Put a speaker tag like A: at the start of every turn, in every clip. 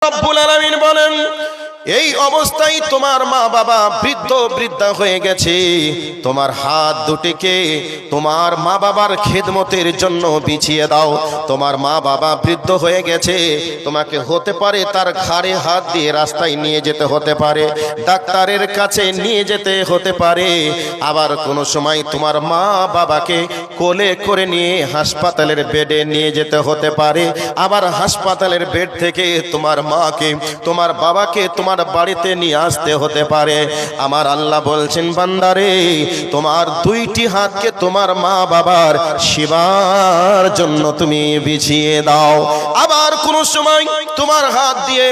A: রব্বুল আলামিন বলেন, এই অবস্থায় তোমার মা বাবা বৃদ্ধ বৃদ্ধা হয়ে গেছে, তোমার হাত দুটিকে তোমার মা বাবার খেদমতের জন্য বিছিয়ে দাও। তোমার মা বাবা বৃদ্ধ হয়ে গেছে, তোমাকে হতে পারে তার ঘাড়ে হাত দিয়ে রাস্তায় নিয়ে যেতে হতে পারে, ডাক্তারের কাছে নিয়ে যেতে হতে পারে, আবার কোনো সময় তোমার মা বাবাকে কোলে করে নিয়ে হাসপাতালের বেডে নিয়ে যেতে হতে পারে, আবার হাসপাতালের বেড থেকে তোমার মাকে তোমার বাবাকে তোমার বাড়িতে নিয়ে আসতে হতে পারে। আমার আল্লাহ বলছেন, বান্দারে তোমার দুইটি হাতকে তোমার মা বাবার সেবার জন্য তুমি বিছিয়ে দাও। আবার কোন সময় তোমার হাত দিয়ে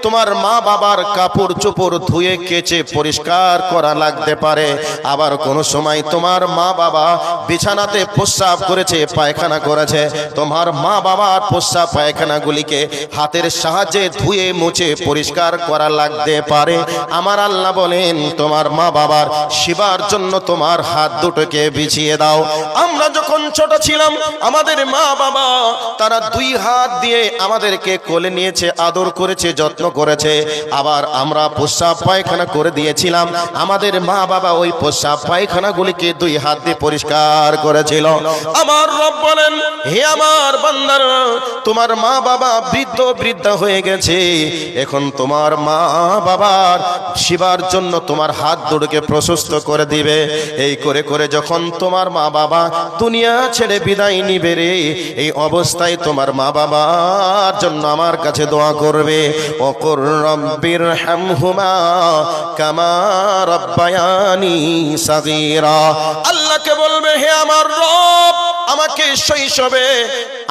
A: তোমার মা বাবার কাপড় চোপড় ধুয়ে কেচে পরিষ্কার করা লাগতে পারে, আবার কোন সময় তোমার মা বাবা বিছানাতে প্রস্রাব করেছে, পায়খানা করেছে, তোমার মা বাবার প্রস্রাব পায়খানাগুলিকে হাতের সাহায্যে ধুয়ে মুছে পরিষ্কার করা লাগতে পারে। আমার আল্লাহ বলেন, তোমার মা বাবার সেবার জন্য তোমার হাত দুটোকে বিছিয়ে দাও। আমরা যখন ছোট ছিলাম, আমাদের মা বাবা তারা দুই হাত দিয়ে আমাদেরকে কোলে নিয়েছে, আদর করেছে, যত্ন করেছে, আবার আমরা প্রস্রাব পায়খানা করে দিয়েছিলাম, আমাদের মা বাবা ওই প্রস্রাব পায়খানাগুলিকে দুই হাত দিয়ে পরিষ্কার করেছিল। আমার রব বলেন, হে আমার বান্দারা, তোমার মা বাবা বৃদ্ধ বৃদ্ধা হয়ে গেছে, এখন তোমার মা বাবার সেবার জন্য তোমার হাত দুটোকে প্রশস্ত করে দিবে। এই করে করে যখন তোমার মা বাবা দুনিয়া ছেড়ে বিদায় নিবে রে, এই অবস্থায় তোমার মা বাবার জন্য আমার কাছে দোয়া করবে, ওকুর রব্বির হামহুমা কামা রব্বায়ানি সাগীরা। আল্লাহকে বলবে, হে আমার রব, আমাকে শৈশবে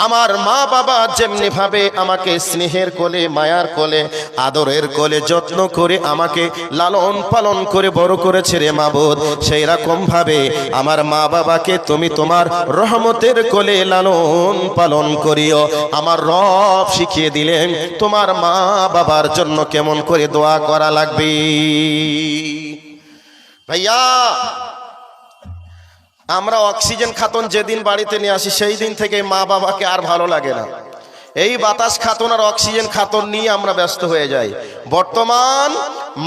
A: আমার মা বাবা যেমনি ভাবে আমাকে স্নেহের কোলে, মায়ার কোলে, আদরের কোলে যত্ন করে আমাকে লালন পালন করে বড় করেছে রে মাবুদ, সেই রকম ভাবে আমার মা বাবাকে তুমি তোমার রহমতের কোলে লালন পালন করিও। আমার রব শিখিয়ে দিলেন তোমার মা বাবার জন্য কেমন করে দোয়া করা লাগবে। ভাইয়া, আমরা অক্সিজেন খাতুন যেদিন বাড়িতে নিয়ে আসি, সেই দিন থেকে মা বাবাকে আর ভালো লাগে না। এই বাতাস খাতুন আর অক্সিজেন খাতুন নিয়ে আমরা ব্যস্ত হয়ে যাই। বর্তমান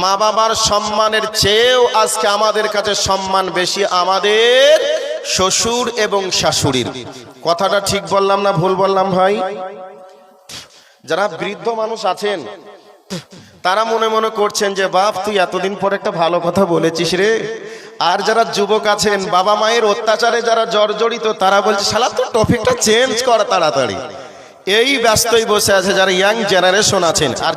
A: মা বাবার সম্মানের চেয়েও আজকে আমাদের কাছে সম্মান বেশি আমাদের শ্বশুর এবং শাশুড়ির। কথাটা ঠিক বললাম না ভুল বললাম ভাই? যারা বৃদ্ধ মানুষ আছেন তারা মনে মনে করছেন যে বাপ, তুই এতদিন পর একটা ভালো কথা বলেছিস রে। আর যারা যুবক আছেন, বাবা মায়ের অত্যাচারে যারা জর্জরিত, তারা বলছে, শালা তো টপিকটা চেঞ্জ কর তাড়াতাড়ি। এই ব্যস্তই বসে আছে যারা ইয়াং জেনারেশন আছেন। আর